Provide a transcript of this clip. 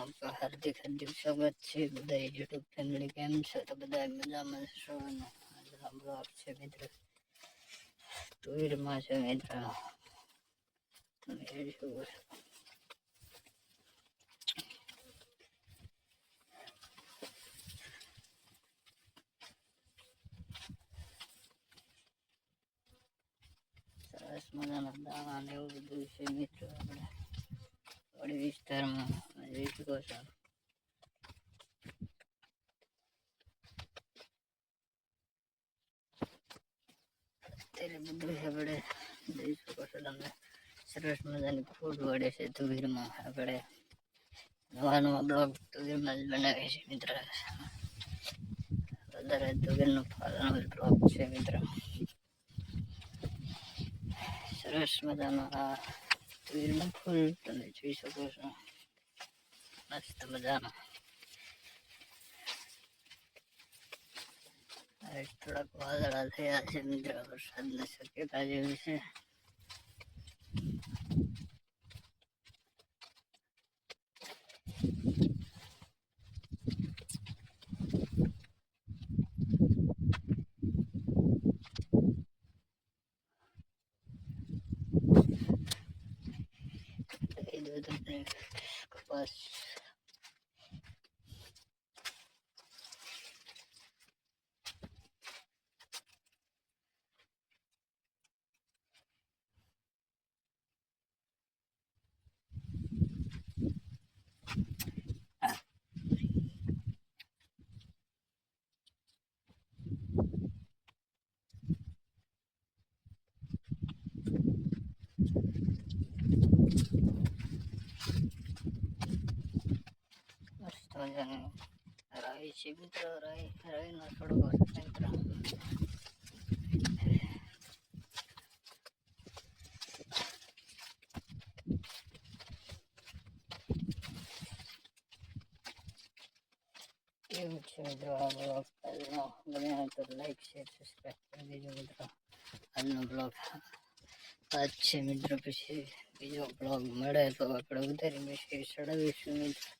आपका हार्दिक हार्दिक स्वागत है બધા યુટ્યુબ ફેમિલી કેમ છો તો બધા મજામાં છો ને આજનો બ્લોગ છે મિત્ર ટુરમાં છે મિત્ર તમે શું સરસ મજાના દાણા ને એવું બધું છે મિત્ર આપણે વડી વિસ્તારમાં જોઈ શકો છો અત્યારે બધું આપણે જોઈ શકો છો તમે સરસ મજાની ફૂડ વડે છે તુવેરમાં આપણે નવા નવા બ્લોગ તુવેરમાં જ બનાવે છે મિત્ર વધારે તુવેરનો ફાલનો બ્લોગ છે મિત્ર સરસ મજાનો આ તુવેરનું ફૂલ તમે જોઈ શકો છો મસ્ત મજાનો થોડાક વાદળા થયા છે મિત્ર વરસાદની શક્યતા જેવી છે કપાસ મસ્ત મજાની રાઈ છે મિત્ર રાઈનો થોડો મિત્ર એવું છે મિત્રો આ બ્લોગ આજનો ગમે તો લાઈક શેર સબસ્ક્રાઈબ કરી દેજો મિત્રો આજનો બ્લોગ આજ છે મિત્રો પછી બીજો બ્લોગ મળે તો આપણે ઉતારી મેં ચડાવીશું મિત્રો